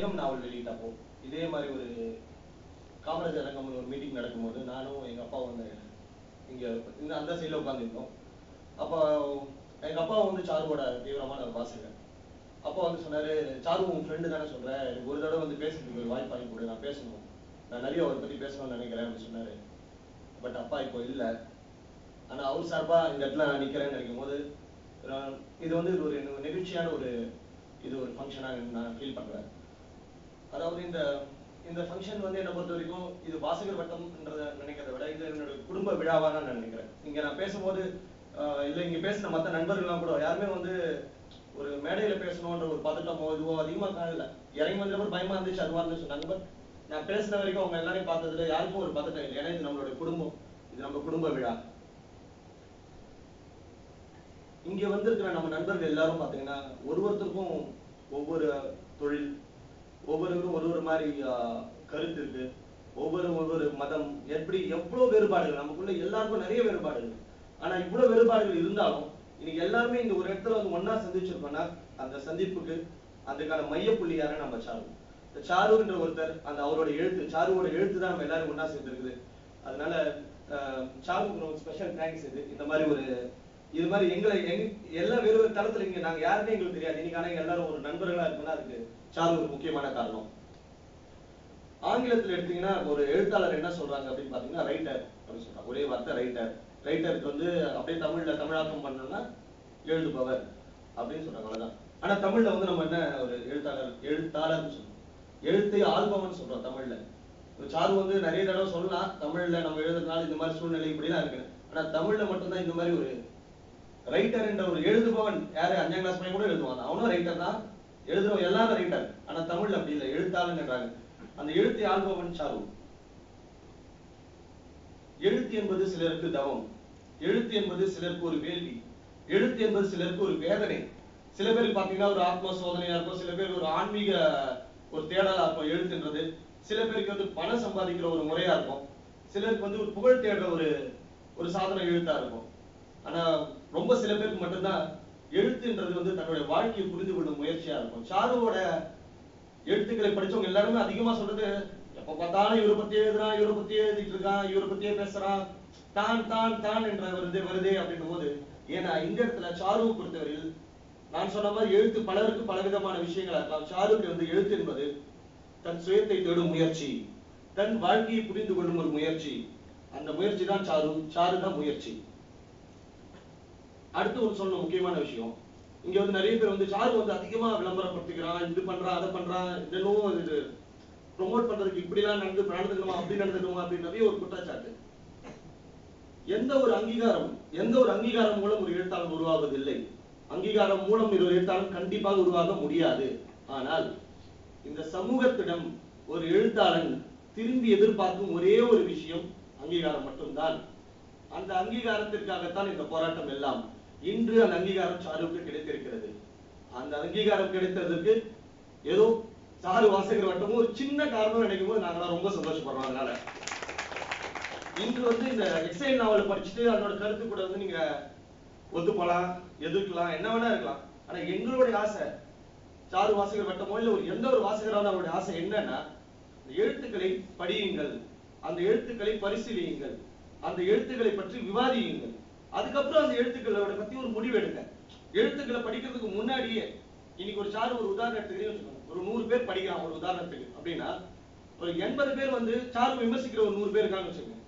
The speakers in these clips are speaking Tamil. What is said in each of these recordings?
மேகம் நாவல் வெளியிட்டப்போ இதே மாதிரி ஒரு காமராஜர் அரங்கம் ஒரு மீட்டிங் நடக்கும்போது நானும் எங்க அப்பாவும் வந்து இங்க அந்த சைடில் உட்காந்துருந்தோம். அப்போ எங்க அப்பா வந்து சாருவோட தீவிரமான ஒரு வாசகர். அப்பா வந்து சொன்னாரு, சாரு உன் ஃப்ரெண்டு தானே சொல்ற, எனக்கு ஒரு தடவை வந்து பேசுறதுக்கு ஒரு வாய்ப்பு வாங்கி கொடு, நான் பேசணும், நான் நிறைய அவரை பத்தி பேசணும்னு நினைக்கிறேன் அப்படின்னு சொன்னாரு. பட் அப்பா இப்போ இல்லை. ஆனா அவர் சார்பா இந்த இடத்துல நான் நிக்கிறேன்னு நினைக்கும் போது இது வந்து ஒரு நெகிழ்ச்சியான ஒரு ஃபங்க்ஷனா நான் ஃபீல் பண்றேன். அதாவது இந்த ஃபங்க்ஷன் வந்து என்னை பொறுத்த வரைக்கும் இது வாசகர் வட்டம்ன்றத நினைக்கிறத விட இது என்னோட குடும்ப விழாவா நான் நினைக்கிறேன். இங்க நான் பேசும்போது இல்ல இங்க பேசின மற்ற நண்பர்கள்லாம் கூட யாருமே வந்து ஒரு மேடையில பேசணும்ன்ற ஒரு பதட்டமோ இதுவோ அதிகமா காணல. இறங்கி வந்தப்ப பயமா இருந்துச்சு, அதுவா இருந்து சொன்னாங்க. பட் நான் பேசின வரைக்கும் அவங்க எல்லாரையும் பார்த்ததுல யாருக்கும் ஒரு பதட்டம் இல்லை. ஏன்னா இது நம்மளோட குடும்பம், இது நம்ம குடும்ப விழா. இங்க வந்திருக்கிற நம்ம நண்பர்கள் எல்லாரும் பாத்தீங்கன்னா ஒருத்தருக்கும் ஒவ்வொரு தொழில், ஒவ்வொருவரும் ஒரு மாதிரி கருத்து இருக்கு, ஒவ்வொரு மதம், எப்படி எவ்வளவு வேறுபாடுகள் நமக்குள்ள எல்லாருக்கும் நிறைய வேறுபாடுகள். ஆனா இவ்வளவு வேறுபாடுகள் இருந்தாலும் இன்னைக்கு எல்லாருமே இந்த ஒரு இடத்துல வந்து ஒன்னா சந்திச்சிருக்கோம்னா அந்த சந்திப்புக்கு அதுக்கான மையப்புள்ளி யாரு நம்ம சாரு. இந்த சாருன்ற ஒருத்தர் அந்த அவரோட எழுத்து, சாருவோட எழுத்து தான் நம்ம எல்லாரும் ஒன்னா சேர்ந்துருக்குது. அதனால சாருக்கு ஒரு ஸ்பெஷல் தேங்க்ஸ். இந்த மாதிரி ஒரு இது மாதிரி எங்களை எல்லா வேறு ஒரு தளத்துல இங்க நாங்க யாருமே எங்களுக்கு தெரியாது. இன்னைக்கு ஆனா எல்லாரும் ஒரு நண்பர்களா இருக்குன்னா அதுக்கு சாரு ஒரு முக்கியமான காரணம். ஆங்கிலத்தில் எடுத்தீங்கன்னா ஒரு எழுத்தாளர் என்ன சொல்றாங்க அப்படின்னு பாத்தீங்கன்னா ரைட்டர் அப்படின்னு சொல்றாங்க. ஒரே வார்த்தை ரைட்டர். ரைட்டருக்கு வந்து அப்படியே தமிழாக்கம் பண்ணோம்னா எழுதுபவர் அப்படின்னு சொல்றாங்க, அவ்வளவுதான். ஆனா தமிழ்ல வந்து நம்ம என்ன ஒரு எழுத்தாளர்னு சொல்றோம், எழுத்தை ஆல்பம்னு சொல்றோம் தமிழ்ல. சாரு வந்து நிறைய தடவை சொல்லலாம் தமிழ்ல நம்ம எழுதுறதுனால இந்த மாதிரி சூழ்நிலை இப்படிலாம் இருக்கு. ஆனா தமிழ்ல மட்டும்தான் இந்த மாதிரி ஒரு ரைட்டர் என்ற ஒரு எழுதுபவன் யாரு 5ஆம் கிளாஸ் பையன் கூட எழுதுவான், அவனும் ரைட்டர் தான், எழுதுறவன் எல்லாரும் ரைட்டர். ஆனா தமிழ்ல அப்படி இல்லை, எழுத்தாளன் என்றாங்க. அந்த எழுத்தை ஆள்பவன் சாரு. எழுத்து என்பது சிலருக்கு தவம், எழுத்து என்பது சிலருக்கு ஒரு வேள்வி, எழுத்து என்பது சிலருக்கு ஒரு வேதனை. சில பேருக்கு பாத்தீங்கன்னா ஒரு ஆத்ம சோதனையா இருக்கும், சில பேருக்கு ஒரு ஆன்மீக ஒரு தேடலா இருக்கும் எழுத்துன்றது. சில பேருக்கு வந்து பணம் சம்பாதிக்கிற ஒரு முறையா இருக்கும், சிலருக்கு வந்து ஒரு புகழ் தேடுற ஒரு சாதனை எழுத்தா இருக்கும். ஆனா ரொம்ப சில பேருக்கு மட்டும்தான் எழுத்துன்றது வந்து தன்னுடைய வாழ்க்கையை புரிந்து கொள்ளும் முயற்சியா இருக்கும். சாருவோட எழுத்துக்களை படிச்சவங்க எல்லாருமே அதிகமா சொல்றது, எப்ப பார்த்தாலும் இவரை பத்தியே எழுதுறான், இவரை பத்தியே எழுதிட்டு இருக்கான், இவரை பத்தியே பேசுறான், தான் தான் தான் என்ற வருதே அப்படின்னும் போது. ஏன்னா இந்த இடத்துல சாருவை பொறுத்தவரையில் நான் சொன்ன மாதிரி எழுத்து பலருக்கு பலவிதமான விஷயங்களா இருக்கலாம். சாருக்கு வந்து எழுத்து என்பது தன் சுயத்தை தேடும் முயற்சி, தன் வாழ்க்கையை புரிந்து கொள்ளும் ஒரு முயற்சி. அந்த முயற்சி தான் சாரு தான் முயற்சி. அடுத்து ஒரு சொல்ல முக்கியமான விஷயம், இங்க வந்து நிறைய பேர் வந்து சாரு வந்து அதிகமா விளம்பரப்படுத்திக்கிறான், இது பண்றான் அதை பண்றான், இன்னும் இது ப்ரொமோட் பண்றதுக்கு இப்படி எல்லாம் நடந்துக்கணுமா அப்படி நடந்துக்கணுமா அப்படின்னு ஒரு குற்றச்சாட்டு. எந்த ஒரு அங்கீகாரம் மூலம் ஒரு எழுத்தாளர் உருவாவதில்லை. அங்கீகாரம் மூலம் ஒரு எழுத்தாளர் கண்டிப்பாக உருவாக முடியாது. ஆனால் இந்த சமூகத்திடம் ஒரு எழுத்தாளன் திரும்பி எதிர்பார்க்கும் ஒரே ஒரு விஷயம் அங்கீகாரம் மட்டும்தான். அந்த அங்கீகாரத்திற்காகத்தான் இந்த போராட்டம் எல்லாம். இன்று அந்த அங்கீகாரம் சாருக்கு கிடைத்திருக்கிறது. அந்த அங்கீகாரம் கிடைத்ததற்கு ஏதோ சாரு வாசகர் வட்டமும் ஒரு சின்ன காரணம் நினைக்கும் போது நாங்களாம் ரொம்ப சந்தோஷப்படுறோம். அதனால இன்று வந்து இந்த எக்ஸைல் நாவலை படிச்சுட்டு அதோட கருத்து கூட வந்து நீங்க ஒத்து போலாம், எதிர்க்கலாம், என்ன வேணா இருக்கலாம். ஆனா எங்களுடைய ஆசை சாரு வாசகர் வட்டமோ இல்ல எந்த ஒரு வாசகரான அவருடைய ஆசை என்னன்னா, எழுத்துக்களை படியுங்கள், அந்த எழுத்துக்களை பரிசீலியுங்கள், அந்த எழுத்துக்களை பற்றி விவாதியுங்கள், அதுக்கப்புறம் அந்த எழுத்துக்களோட பத்தி ஒரு முடிவு எடுங்க. எழுத்துக்களை படிக்கிறதுக்கு முன்னாடியே இன்னைக்கு ஒரு சாரு ஒரு உதாரணம் எடுத்துக்கிறீங்க, ஒரு 100 பேர் படிக்கிறான் ஒரு உதாரணத்துக்கு அப்படின்னா, ஒரு 80 பேர் வந்து சாரு விமர்சிக்கிற ஒரு 100 பேர் இருக்கான்னு வச்சுக்கோங்க.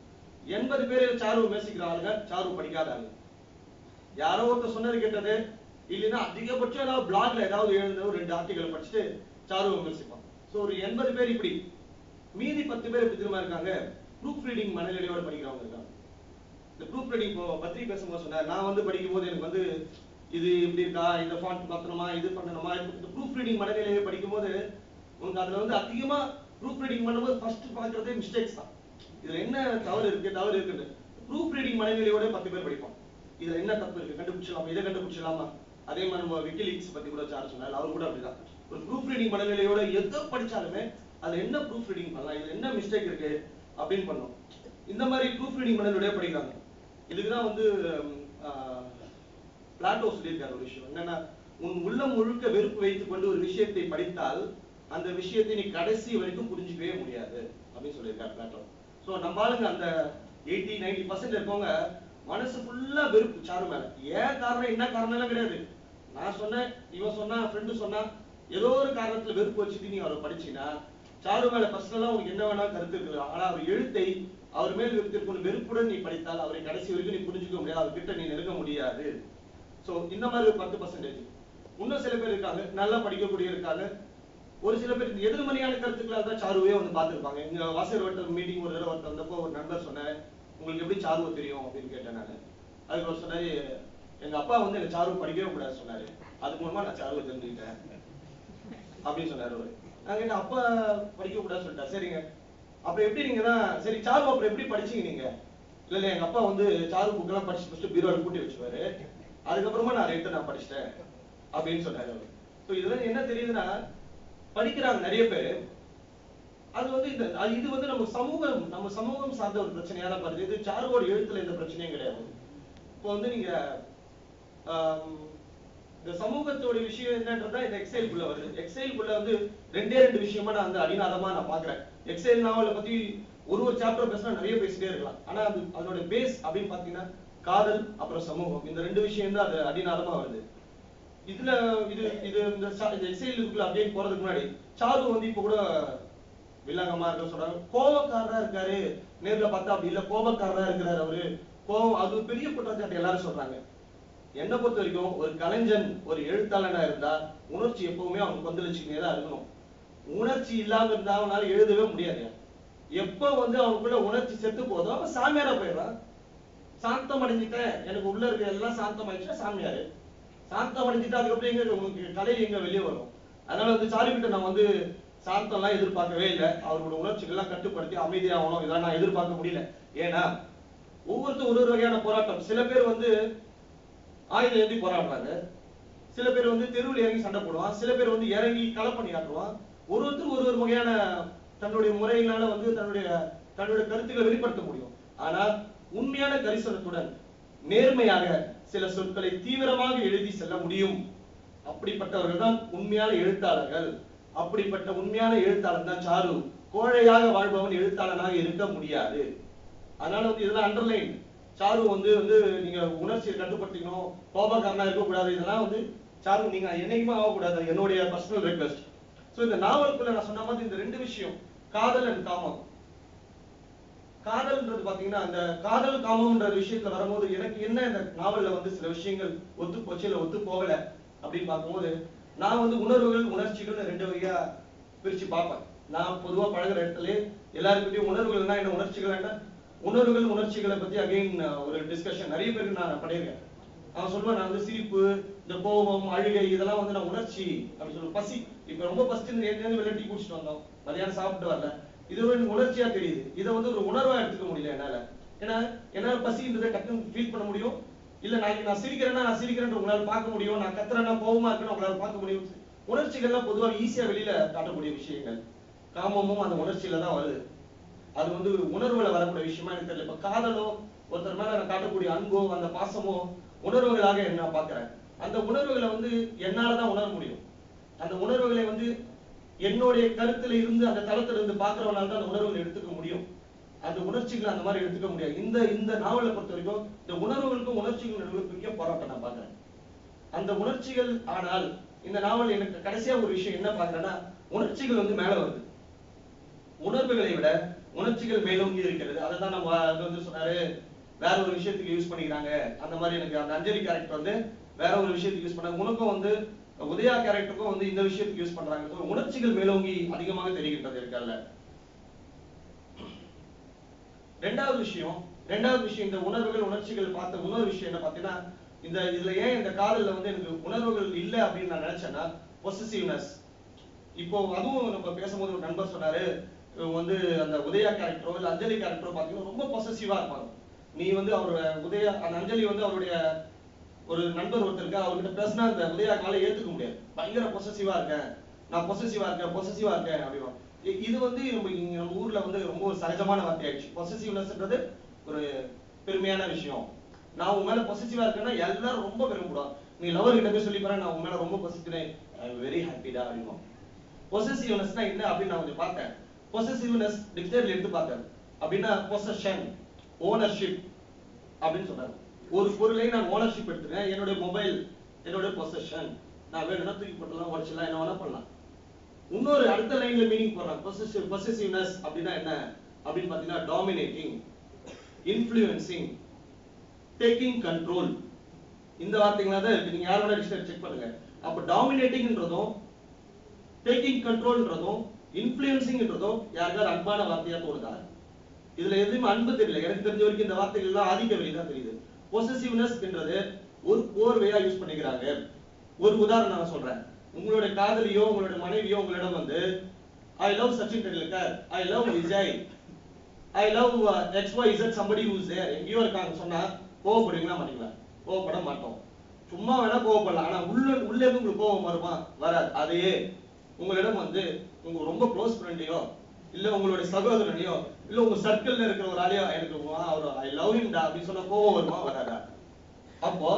80 பேர் சாரு விமர்சிக்கிற ஆளுங்க சாரு படிக்காத ஆளுங்க. யாரோ ஒருத்தர் சொன்னது கேட்டது இல்லைன்னா அதிகபட்சம் ஏதாவது பிளாக்ல ஏதாவது எழுத ஒரு 2 ஆர்டிகல் படிச்சுட்டு சாரு விமர்சிப்பான். சோ ஒரு 80 பேர் இப்படி, மீதி 10 பேர் எப்படி திரும்ப இருக்காங்க, ப்ரூஃப் ரீடிங் மனநிலையோட படிக்கிறவங்க இருக்காங்க. இந்த ப்ரூஃப் ரீடிங் பத்தி பேசும்போது சொன்னார், நான் வந்து படிக்கும் போது எனக்கு வந்து இது இப்படி இருக்கா, இந்த ஃபாண்ட் மாத்தணுமா, இது பண்ணணுமா, இந்த ப்ரூஃப் ரீடிங் மனநிலையை படிக்கும் போது உங்களுக்கு அதுல வந்து அதிகமா ப்ரூஃப் ரீடிங் பண்ணும்போது ஃபர்ஸ்ட் பாக்குறதே மிஸ்டேக்ஸ் தான். இதுல என்ன தவறு இருக்குன்னு ப்ரூஃப் ரீடிங் மனநிலையோட 10 பேர் படிப்போம். இதுல என்ன தப்பு இருக்கு கண்டுபிடிச்சலாமா, இதை கண்டுபிடிச்சலாமா. அதே மாதிரி நம்ம விக்கிலீக்ஸ் பத்தி கூட சார் சொன்னார், அவர் கூட அப்படிதான். ஒரு ப்ரூஃப் ரீடிங் மனநிலையோட எதை படிச்சாலுமே அதுல என்ன ப்ரூஃப் ரீடிங் பண்ணலாம், இதுல என்ன மிஸ்டேக் இருக்கு அப்படின்னு பண்ணோம். இந்த மாதிரி ப்ரூஃப் ரீடிங் மனநிலையோட படிக்கிறாங்க. இதுக்குதான் வந்து பிளாட்டோ சொல்லியிருக்காரு ஒரு விஷயம் என்னன்னா, உன் உள்ளம் முழுக்க வெறுப்பு வைத்துக் கொண்டு ஒரு விஷயத்தை படித்தால் அந்த விஷயத்தை நீ கடைசி வரைக்கும் புரிஞ்சுக்கவே முடியாது அப்படின்னு சொல்லியிருக்காரு பிளாட்டோ. ஸோ நம்ம ஆளுங்க அந்த 80-90% இருக்கவங்க மனசு ஃபுல்லா வெறுப்பு சாரு மேல. ஏன் காரணம் என்ன காரணம் எல்லாம் கிடையாது. நான் சொன்னேன், இவன் சொன்னா, ஃப்ரெண்டு சொன்னா, ஏதோ ஒரு காரணத்துல வெறுப்பு வச்சுட்டு நீ அவரை படிச்சீங்கன்னா சாரு மேல பர்சனலா உங்களுக்கு என்ன வேணா கருத்து இருக்கு. ஆனா அவர் எழுத்தை அவர் மேல் இருக்கும் வெறுப்புடன் நீ படித்தால் அவரை கடைசி வரைக்கும் நீ புரிஞ்சுக்க முடியாது, அவர்கிட்ட நீ நெருங்க முடியாது. சோ இந்த மாதிரி ஒரு 10%. இன்னும் சில பேர் இருக்காங்க நல்லா படிக்கக்கூடிய இருக்காங்க. ஒரு சில பேர் எதிர்மறையான கருத்துக்களாக தான் சாருவே வந்து பார்த்துருப்பாங்க. எங்க வாசகர் வட்ட மீட்டிங் ஒரு தடவை ஒருத்தர் வந்தப்போ ஒரு நண்பர் சொன்னாரு, உங்களுக்கு எப்படி சாருவை தெரியும் அப்படின்னு கேட்டேன் நான். அதுக்கு அவர் சொன்னாரு, எங்க அப்பா வந்து எனக்கு சாரு படிக்கவே கூடாது சொன்னாரு, அது மூலமா நான் சாருவை தெரிஞ்சுக்கிட்டேன் அப்படின்னு சொன்னாரு அவரு. நாங்க என்ன அப்பா படிக்க கூடாதுன்னு சொல்லிட்டா, சரிங்க அப்ப எப்படி நீங்க தான் சரி சாரு அப்புறம் எப்படி படிச்சீங்க நீங்க? இல்ல இல்ல எங்க அப்பா வந்து சாரு புக் எல்லாம் படிச்சு ஃபர்ஸ்ட் பீரோல கூட்டி வச்சுவாரு, அதுக்கப்புறமா நான் எடுத்து நான் படிச்சிட்டேன் அப்படின்னு சொன்னாரு அவரு. சோ இதுல என்ன தெரியுதுன்னா படிக்கிறாங்க நிறைய பேர். அது வந்து இது வந்து நம்ம சமூகம் சார்ந்த ஒரு பிரச்சனையா தான் பாருது. இது சாருவோட எழுத்துல எந்த பிரச்சனையும் கிடையாது. இப்போ வந்து நீங்க இந்த சமூகத்தோட விஷயம் என்னன்றதா இந்த எக்ஸைல்குள்ள வருது. எக்ஸைல்குள்ள வந்து ரெண்டே விஷயமா நான் வந்து அடிநாதமா நான் பாக்குறேன். எக்ஸைல் நாவலை பத்தி ஒரு சாப்டர் பேசினா நிறைய பேசிட்டே இருக்கலாம். ஆனா அதோட பேஸ் அப்படின்னு பாத்தீங்கன்னா காதல் அப்புறம் சமூகம், இந்த ரெண்டு விஷயம் தான் அது அடிநாதமா வருது. இதுல இது இந்த எக்ஸைலுக்குள்ள அப்படியே போறதுக்கு முன்னாடி சாரு வந்து இப்ப கூட வில்லங்கமா இருக்க சொல்றாங்க, கோபக்காரரா இருக்காரு, நேர்ல பார்த்தா அப்படி இல்ல கோபக்காரரா இருக்கிறாரு அவரு. கோபம் அது பெரிய குற்றச்சாட்டு எல்லாரும் சொல்றாங்க. என்ன பொறுத்த வரைக்கும் ஒரு கலைஞன் ஒரு எழுத்தாளனா இருந்தா உணர்ச்சி எப்பவுமே அவனுக்கு கொந்தளிச்சுக்கிட்டே தான் இருக்கணும். உணர்ச்சி இல்லாம இருந்தா அவனால எழுதவே முடியாது. எப்ப வந்து அவனுக்குள்ள உணர்ச்சி செத்து போதோ அவன் சாமியாரா போயிடுறான். சாந்தம் அடைஞ்சிட்டேன், எனக்கு உள்ள இருக்க எல்லாம் சாந்தம் ஆயிடுச்சுன்னா சாமியாரு. சாந்தம் அடைஞ்சிட்டு அதுக்கப்புறம் எங்க உனக்கு கலை எங்க வெளியே வரும். அதனால வந்து சாரு கிட்ட நான் வந்து சாந்தம் எல்லாம் எதிர்பார்க்கவே இல்லை. அவரோட உணர்ச்சிகள் எல்லாம் கட்டுப்படுத்தி அமைதியாகணும் இதெல்லாம் நான் எதிர்பார்க்க முடியல. ஏன்னா ஒவ்வொருத்தரும் ஒரு வகையான போராட்டம். சில பேர் வந்து ஆயுதம் ஏந்தி போராடுறாங்க, சில பேர் வந்து தெருவில் இறங்கி சண்டை போடுவான், சில பேர் வந்து இறங்கி களப்பணி ஆற்றுவான். ஒருத்தர் ஒரு வகையான தன்னுடைய முறையினால வந்து தன்னுடைய கருத்துக்களை வெளிப்படுத்த முடியும். ஆனா உண்மையான கரிசனத்துடன் நேர்மையாக சில சொற்களை தீவிரமாக எழுதி செல்ல முடியும். அப்படிப்பட்டவர்கள் தான் உண்மையான எழுத்தாளர்கள். அப்படிப்பட்ட உண்மையான எழுத்தாளர் தான் சாரு. கோழையாக வாழ்பவன் எழுத்தாளனாக இருக்க முடியாது. அதனால வந்து இதெல்லாம் அண்டர்லைன். சாரு வந்து நீங்க உணர்ச்சியை கட்டுப்படுத்திக்கணும், கோபக்காரனா இருக்கக்கூடாது, இதெல்லாம் வந்து சாரு நீங்க என்னைக்குமே ஆகக்கூடாது, என்னுடைய பர்சனல் ரெக்வெஸ்ட். சோ இந்த நாவலுக்குள்ள நான் சொன்ன மாதிரி இந்த ரெண்டு விஷயம், காதல் அண்ட் காமம். காதல்ன்றது பாத்தீங்கன்னா அந்த காதல் காமம்ன்ற விஷயத்துல வரும்போது எனக்கு என்ன இந்த நாவல்ல வந்து சில விஷயங்கள் ஒத்து போச்சு இல்ல ஒத்து போகல அப்படின்னு பார்க்கும்போது, நான் வந்து உணர்வுகள் உணர்ச்சிகள் ரெண்டு வகையா பிரிச்சு பார்ப்பேன். நான் பொதுவா பழகுற இடத்துல எல்லாருக்கிட்டையும் உணர்வுகள்னா என்ன உணர்ச்சிகள் என்ன, உணர்வுகள் உணர்ச்சிகளை பத்தி அகைன் ஒரு டிஸ்கஷன் நிறைய பேருக்கு நான் பண்ணியிருக்கேன். அவன் சொல்லுவேன், நான் வந்து சிரிப்பு, இந்த கோபம், அழுகை இதெல்லாம் வந்து நான் உணர்ச்சி அப்படின்னு சொல்லுவேன். பசி, இப்ப ரொம்ப பசிச்சு நேர்ந்து வெளியே டீ குடிச்சிட்டு வந்தோம், மதியானம் சாப்பிட்டு வரல, இது ஒரு உணர்ச்சியா தெரியுது. இதை வந்து ஒரு உணர்வா எடுத்துக்க முடியல என்னால. ஏன்னா என்னால பசின்றதை டக்குன்னு ஃபீல் பண்ண முடியும். இல்ல நான் சிரிக்கிறேன்னா நான் சிரிக்கிறேன் உங்களால பார்க்க முடியும், நான் கத்துறேன்னா கோபமா இருக்கேன்னு உங்களால பார்க்க முடியும். உணர்ச்சிகள்லாம் பொதுவாக ஈஸியா வெளியில காட்டக்கூடிய விஷயங்கள். காமமும் அந்த உணர்ச்சியில தான் வருது. அது வந்து உணர்வுல வரக்கூடிய விஷயமா எனக்கு தெரியல. இப்ப காதலோ ஒருத்தர் மேல நான் காட்டக்கூடிய அன்போ அந்த பாசமோ உணர்வுகளாக நான் பாக்குறேன். அந்த உணர்வுகளை வந்து என்னாலதான் உணர முடியும். அந்த உணர்வுகளை வந்து என்னுடைய கருத்துல இருந்து அந்த தளத்துல இருந்து பாக்குறவனால தான் அந்த உணர்வுகளை எடுத்துக்க முடியும். அந்த உணர்ச்சிகளை அந்த மாதிரி எடுத்துக்க முடியாது. இந்த நாவலை பொறுத்த வரைக்கும் இந்த உணர்வுகளுக்கும் உணர்ச்சிகள் நடுவில் பெரிய போராட்டம் நான் பாக்குறேன். அந்த உணர்ச்சிகள், ஆனால் இந்த நாவல் எனக்கு கடைசியா ஒரு விஷயம் என்ன பாக்குறேன்னா, உணர்ச்சிகள் வந்து மேல வருது, உணர்வுகளை விட உணர்ச்சிகள் மேலோங்கி இருக்கிறது. அதை தான் நம்ம வந்து சொன்னாரு, வேற ஒரு விஷயத்துக்கு யூஸ் பண்ணிக்கிறாங்க. அந்த மாதிரி எனக்கு அந்த அஞ்சலி கேரக்டர் வந்து வேற ஒரு விஷயத்துக்கு யூஸ் பண்ணாங்க. உனக்கும் வந்து உதயா கேரக்டருக்கும் வந்து இந்த விஷயத்துக்கு யூஸ் பண்றாங்க. உணர்ச்சிகள் மேலோங்கி அதிகமாக தெரிகின்றது இருக்கல்ல. ரெண்டாவது விஷயம் இந்த உணர்வுகள் உணர்ச்சிகள் பார்த்த இன்னொரு விஷயம் என்ன பாத்தீங்கன்னா, இதுல ஏன் இந்த காதல்ல வந்து எனக்கு உணர்வுகள் இல்ல அப்படின்னு நான் நினைச்சேன்னா, பொசசிவ்னஸ். இப்போ அதுவும் நம்ம பேசும்போது ஒரு நண்பர் சொன்னாரு, வந்து அந்த உதயா கேரக்டரோ இல்ல அஞ்சலி கேரக்டரோ பாத்தீங்கன்னா ரொம்ப பொசசிவா இருப்பாங்க. நீ வந்து அவரோட அந்த அஞ்சலி வந்து அவருடைய ஒரு நண்பர் ஒருத்தருக்கு அவர்கிட்ட பேசினா அந்த உதயாக்கால ஏத்துக்க முடியாது. பயங்கர பொசசிவா இருக்கேன், நான் பொசசிவா இருக்கேன் அப்படின்னா. இது வந்து நம்ம ஊர்ல வந்து ரொம்ப ஒரு சகஜமான வார்த்தை ஆயிடுச்சு. பொசசிவ்னஸ்ன்றது ஒரு பெருமையான விஷயம். நான் உன் மேல பொசசிவா இருக்கேன்னா எல்லாரும் ரொம்ப பெருமைப்படுவாங்க. நீ லவர் கிட்ட போய் சொல்லி பாரு, நான் உன் மேல ரொம்ப பொசசிவ், ஐ அம் வெரி ஹாப்பிடா அப்படின்னும். பொசசிவ்னஸ்னா என்ன அப்படின்னு நான் கொஞ்சம் பார்த்தேன். பொசசிவ்னஸ் டிக்ஷனரியில எடுத்து பார்த்தேன். அப்படின்னா பொசஷன், ஓனர்ஷிப் அப்படின்னு சொல்றாங்க. ஒரு பொருளை நான் ஓனர்ஷிப் எடுத்துக்கிறேன், என்னோட மொபைல் என்னோட பொசஷன், நான் வேணும்னா தூக்கி போட்டலாம், உடச்சலாம், என்ன வேணா பண்ணலாம். இன்னொரு அடுத்த லைன்ல மீனிங் போடுறாங்க. பொசசிவ்னஸ் அப்படின்னா என்ன அப்படின்னு பாத்தீங்கன்னா டாமினேட்டிங், இன்ஃப்ளூயன்சிங், டேக்கிங் கண்ட்ரோல். இந்த வார்த்தைகளா தான் இருக்கு. நீங்க யாரோட டிக்ஷனரி செக் பண்ணுங்க. அப்ப டாமினேட்டிங்ன்றதும் டேக்கிங் கண்ட்ரோல்ன்றதும் இன்ஃப்ளூயன்சிங்ன்றதும் யாருக்காவது அன்பான வார்த்தையா தோணுதா? இதுல எதுவுமே அன்பு தெரியல. எனக்கு தெரிஞ்ச வரைக்கும் இந்த வார்த்தைகள் எல்லாம் ஆதிக்க வெறி தான் தெரியுது. பொசசிவ்னஸ்ன்றது ஒரு கோர்வையா யூஸ் பண்ணிக்கிறாங்க. ஒரு உதாரணம் நான் சொல்றேன். உங்களுடைய காதலியோ உங்களுடைய மனைவியோ உங்களிடம் வந்து I love Sachin Tendulkar, I love Vijay, I love XYZ somebody who is there எங்கேயோ இருக்காங்க சொன்னா கோவப்படுவீங்களா மாட்டீங்களா? கோவப்பட மாட்டோம். சும்மா வேணா கோவப்படலாம். ஆனா உள்ள இருந்து உங்களுக்கு கோவம் வருமா? வராது. அதையே உங்களிடம் வந்து உங்க ரொம்ப க்ளோஸ் ஃப்ரெண்டையோ இல்ல உங்களுடைய சகோதரனையோ இல்ல உங்க சர்க்கிள்ல இருக்கிற ஒரு ஆளையோ எனக்கு ஐ லவ் ஹிம் டா அப்படி சொன்னா கோவம் வருமா? வராதா? அப்போ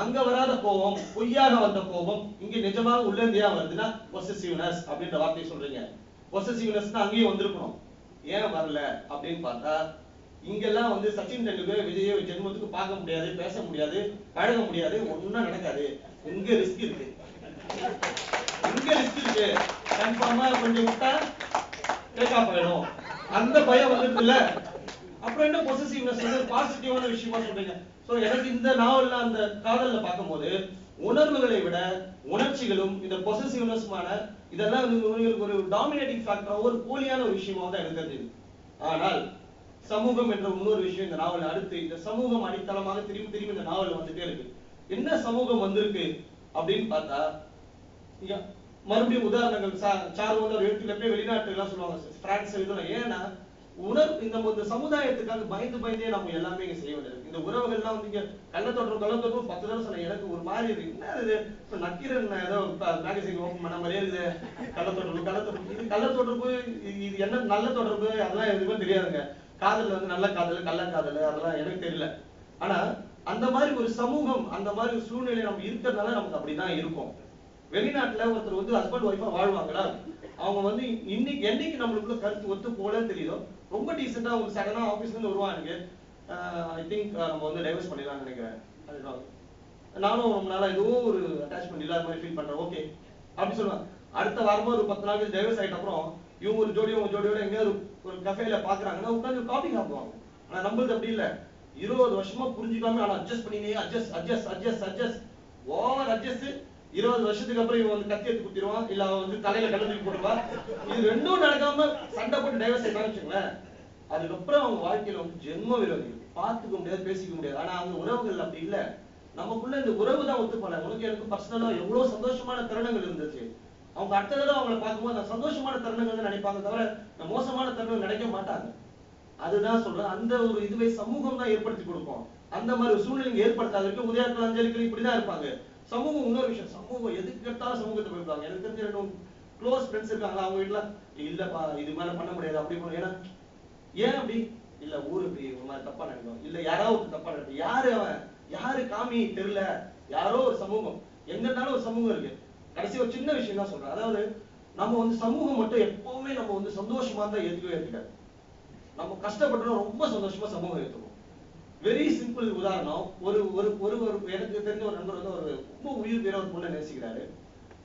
அங்க வராத கோபம், பொய்யாக வந்த கோபம் இங்க நிஜமாக உள்ள இருந்தே வருதுன்னா பொசசிவ்னஸ் அப்படின்ற வார்த்தையை சொல்றீங்க. பொசசிவ்னஸ்னா அங்கேயும் வந்திருக்கணும். ஏன் வரல அப்படின்னு பார்த்தா இங்கெல்லாம் வந்து சச்சின் டெண்டுல்கர் விஜய ஜென்மத்துக்கு பார்க்க முடியாது, பேச முடியாது, பழக முடியாது, ஒண்ணும் நடக்காது. இங்க ரிஸ்க் இருக்கு. இங்க ரிஸ்க் இருக்கு. கன்ஃபார்மா கொஞ்சம் விட்டா டேக் ஆஃப் ஆயிடும். அந்த பயம் வந்துருக்குல்ல. அப்புறம் என்ன பொசசிவ்னஸ் வந்து பாசிட்டிவான விஷயமா சொல்றீங்க. சோ எனக்கு இந்த நாவல்ல அந்த காதல்ல பார்க்கும்போது உணர்வுகளை விட உணர்ச்சிகளும் இந்த பொசசிவ்னஸ்மான இதெல்லாம் ஒரு டாமினேட்டிங் ஃபேக்டரா ஒரு போலியான ஒரு விஷயமா தான் எனக்கு தெரியுது. ஆனால் சமூகம் என்ற இன்னொரு விஷயம் இந்த நாவல் அடுத்து இந்த சமூகம் அடித்தளமாக திரும்பி திரும்பி இந்த நாவல் வந்துட்டே இருக்கு. என்ன சமூகம் வந்திருக்கு அப்படின்னு பார்த்தா மறுபடியும் உதாரணங்கள் சார் வந்து ஒரு எழுத்துல போய் வெளிநாட்டுல எல்லாம் சொல்லுவாங்க, பிரான்ஸ் எழுதணும். ஏன்னா இந்த சமுதாயத்துக்காக பயந்தே நம்ம எல்லாமே இங்க செய்ய வேண்டியது. இந்த உறவுகள்லாம் வந்து இங்க கள்ளத்தொடர்பு 10 தடவை சொன்ன எனக்கு ஒரு மாதிரி இருக்கு. என்ன இது நக்கீரன் ஏதோ மேகசின் ஓபன் பண்ண மாதிரியே இருக்குது. கள்ளத்தொடர்பு இது கள்ளத்தொடர்பு, இது என்ன நல்ல தொடர்பு அதெல்லாம் எதுவுமே தெரியாதுங்க. காதல் வந்து நல்ல காதல் கள்ள காதல் அதெல்லாம் எனக்கு தெரியல. ஆனா அந்த மாதிரி ஒரு சமூகம் அந்த மாதிரி ஒரு சூழ்நிலை நம்ம இருக்கிறதுனால நமக்கு அப்படிதான் இருக்கும். வெளிநாட்டுல ஒருத்தர் வந்து ஹஸ்பண்ட் ஒய்ஃபா வாழ்வாங்களா, அவங்க வந்து இன்னைக்கு என்னைக்கு நம்மளுக்குள்ள கருத்து ஒத்து போலன்னு தெரியுதோ ரொம்ப டீசெண்டா அவங்க சடனா ஆபீஸ்ல இருந்து வருவாங்க. ஐ திங்க் நம்ம வந்து டைவர்ஸ் பண்ணிடலாம்னு நினைக்கிறேன். அதுதான் நானும் ரொம்ப நாளா ஏதோ ஒரு அட்டாச்மெண்ட் இல்லாத மாதிரி ஃபீல் பண்றேன். ஓகே அப்படி சொல்லுவாங்க. அடுத்த வாரமா ஒரு 10 நாள் டைவர்ஸ் ஆயிட்ட அப்புறம் இவங்க ஒரு ஜோடியோட எங்கேயாவது ஒரு கஃபேல பாக்குறாங்கன்னா உட்காந்து காபி சாப்பிடுவாங்க. ஆனா நம்மளுக்கு அப்படி இல்ல. 20 வருஷமா புரிஞ்சுக்காம ஆனா அட்ஜஸ்ட் பண்ணினே அட்ஜஸ்ட் ஓவர் அட்ஜஸ்ட் 20 வருஷத்துக்கு அப்புறம் இவன் வந்து கத்தி எடுத்து குத்திடுவான், இல்ல அவன் வந்து தலையில கல்ல தூக்கி போட்டுருவா. இது ரெண்டும் நடக்காம சண்டை போட்டு டைவர்ஸ் ஆயிட்டான்னு வச்சுங்களேன். அதுக்கப்புறம் அவங்க வாழ்க்கையில வந்து ஜென்ம விரோதிகள், பார்த்துக்க முடியாது, பேசிக்க முடியாது. ஆனா அவங்க உறவுகள் அப்படி இல்ல. நமக்குள்ள இந்த உறவு தான் ஒத்துப்போல. உனக்கு எனக்கு பர்சனலா எவ்வளவு சந்தோஷமான தருணங்கள் இருந்துச்சு. அவங்க அடுத்த தடவை அவங்களை பார்க்கும்போது அந்த சந்தோஷமான தருணங்கள் தான் நினைப்பாங்க தவிர மோசமான தருணங்கள் நினைக்க மாட்டாங்க. அதுதான் சொல்றேன். அந்த ஒரு இதுவே சமூகம் தான் ஏற்படுத்தி கொடுக்கும். அந்த மாதிரி ஒரு சூழ்நிலை ஏற்படுத்தாதவரைக்கும் உதயாக்கள் அஞ்சலிகள் இப்படிதான் இருப்பாங்க. சமூகம் இன்னொரு விஷயம். சமூகம் எதுக்கு எடுத்தாலும் சமூகத்தை போயிருப்பாங்க. எனக்கு தெரிஞ்ச 2 க்ளோஸ் ஃப்ரெண்ட்ஸ் இருக்காங்களா, அவங்க வீட்டுல இல்லப்பா இது மேல பண்ண முடியாது அப்படி பண்ண. ஏன்னா ஏன் அப்படி இல்ல ஊரு இப்படி ஒரு மாதிரி தப்பா நினைக்கும், இல்ல யாராவது தப்பா நினைக்கும். யாரு அவன் யாரு காமி தெரியல. யாரோ ஒரு சமூகம், எங்கனாலும் ஒரு சமூகம் இருக்கு. கடைசி ஒரு சின்ன விஷயம் தான் சொல்றேன். அதாவது நம்ம வந்து சமூகம் மட்டும் எப்பவுமே நம்ம வந்து சந்தோஷமா தான் ஏத்துக்காது. நம்ம கஷ்டப்பட்டோம் ரொம்ப சந்தோஷமா சமூகம் ஏத்துக்கும். வெரி சிம்பிள் உதாரணம். ஒரு ஒரு ஒரு எனக்கு தெரிஞ்ச ஒரு நண்பர் வந்து ஒரு ரொம்ப உயிர் பேர ஒரு பொண்ணை நேசிக்கிறாரு.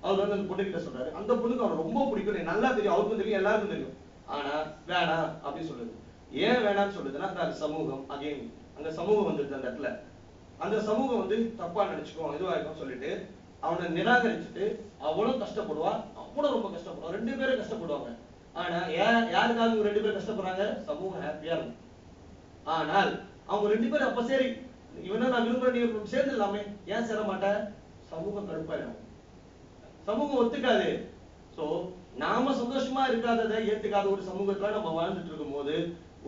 அவர் வந்து அந்த பொண்ணு கிட்ட சொல்றாரு, அந்த பொண்ணுக்கு அவர் ரொம்ப பிடிக்கும், நல்லா தெரியும், அவருக்கும் தெரியும், எல்லாருக்கும் தெரியும். ஆனா வேணாம் அப்படின்னு சொல்லுது. ஏன் வேணாம்னு சொல்லுதுன்னா அந்த சமூகம் அகைன் அந்த சமூகம் வந்துருது. அந்த இடத்துல அந்த சமூகம் வந்து தப்பா நினைச்சுக்கோ இதுவா இருக்கும் சொல்லிட்டு அவனை நிராகரிச்சுட்டு அவளும் கஷ்டப்படுவா, அவனும் ரொம்ப கஷ்டப்படுவான், 2 பேரும் கஷ்டப்படுவாங்க. ஆனா யாருக்காக 2 பேரும் கஷ்டப்படுறாங்க? சமூகம் ஹாப்பியா இருக்கும். ஆனால் அவங்க 2 பேரும் அப்ப சரி இவனை நான் விரும்புறேன் நீ சேர்ந்துடலாமே, ஏன் சேர மாட்டேன்? சமூகம் கடுப்பாயிடும், சமூகம் ஒத்துக்காது. சோ நாம சந்தோஷமா இருக்காததை ஏத்துக்காத ஒரு சமூகத்துல நம்ம வாழ்ந்துட்டு இருக்கும் போது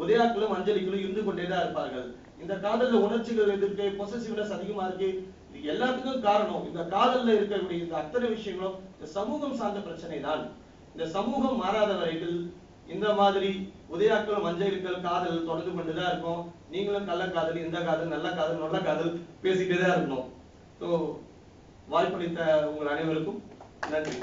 உதயாக்களும் அஞ்சலிகளும் இருந்து கொண்டேதான் இருப்பார்கள். இந்த காதல்ல உணர்ச்சிகள் இருக்கு, பொசசிவ்னஸ் அதிகமா இருக்கு. இது எல்லாத்துக்கும் காரணம் இந்த காதல்ல இருக்கக்கூடிய இந்த அத்தனை விஷயங்களும் இந்த சமூகம் சார்ந்த பிரச்சனை தான். இந்த சமூகம் மாறாத வரையில் இந்த மாதிரி உதயாக்களும் அஞ்சலிகள் காதல் தொடர்ந்து கொண்டுதான் இருக்கும். நீங்களும் கள்ளக்காதல், இந்த காதல், நல்ல காதல், நல்ல காதல் பேசிக்கிட்டே தான் இருக்கணும். ஸோ வாய்ப்பளித்த உங்கள் அனைவருக்கும் நன்றி.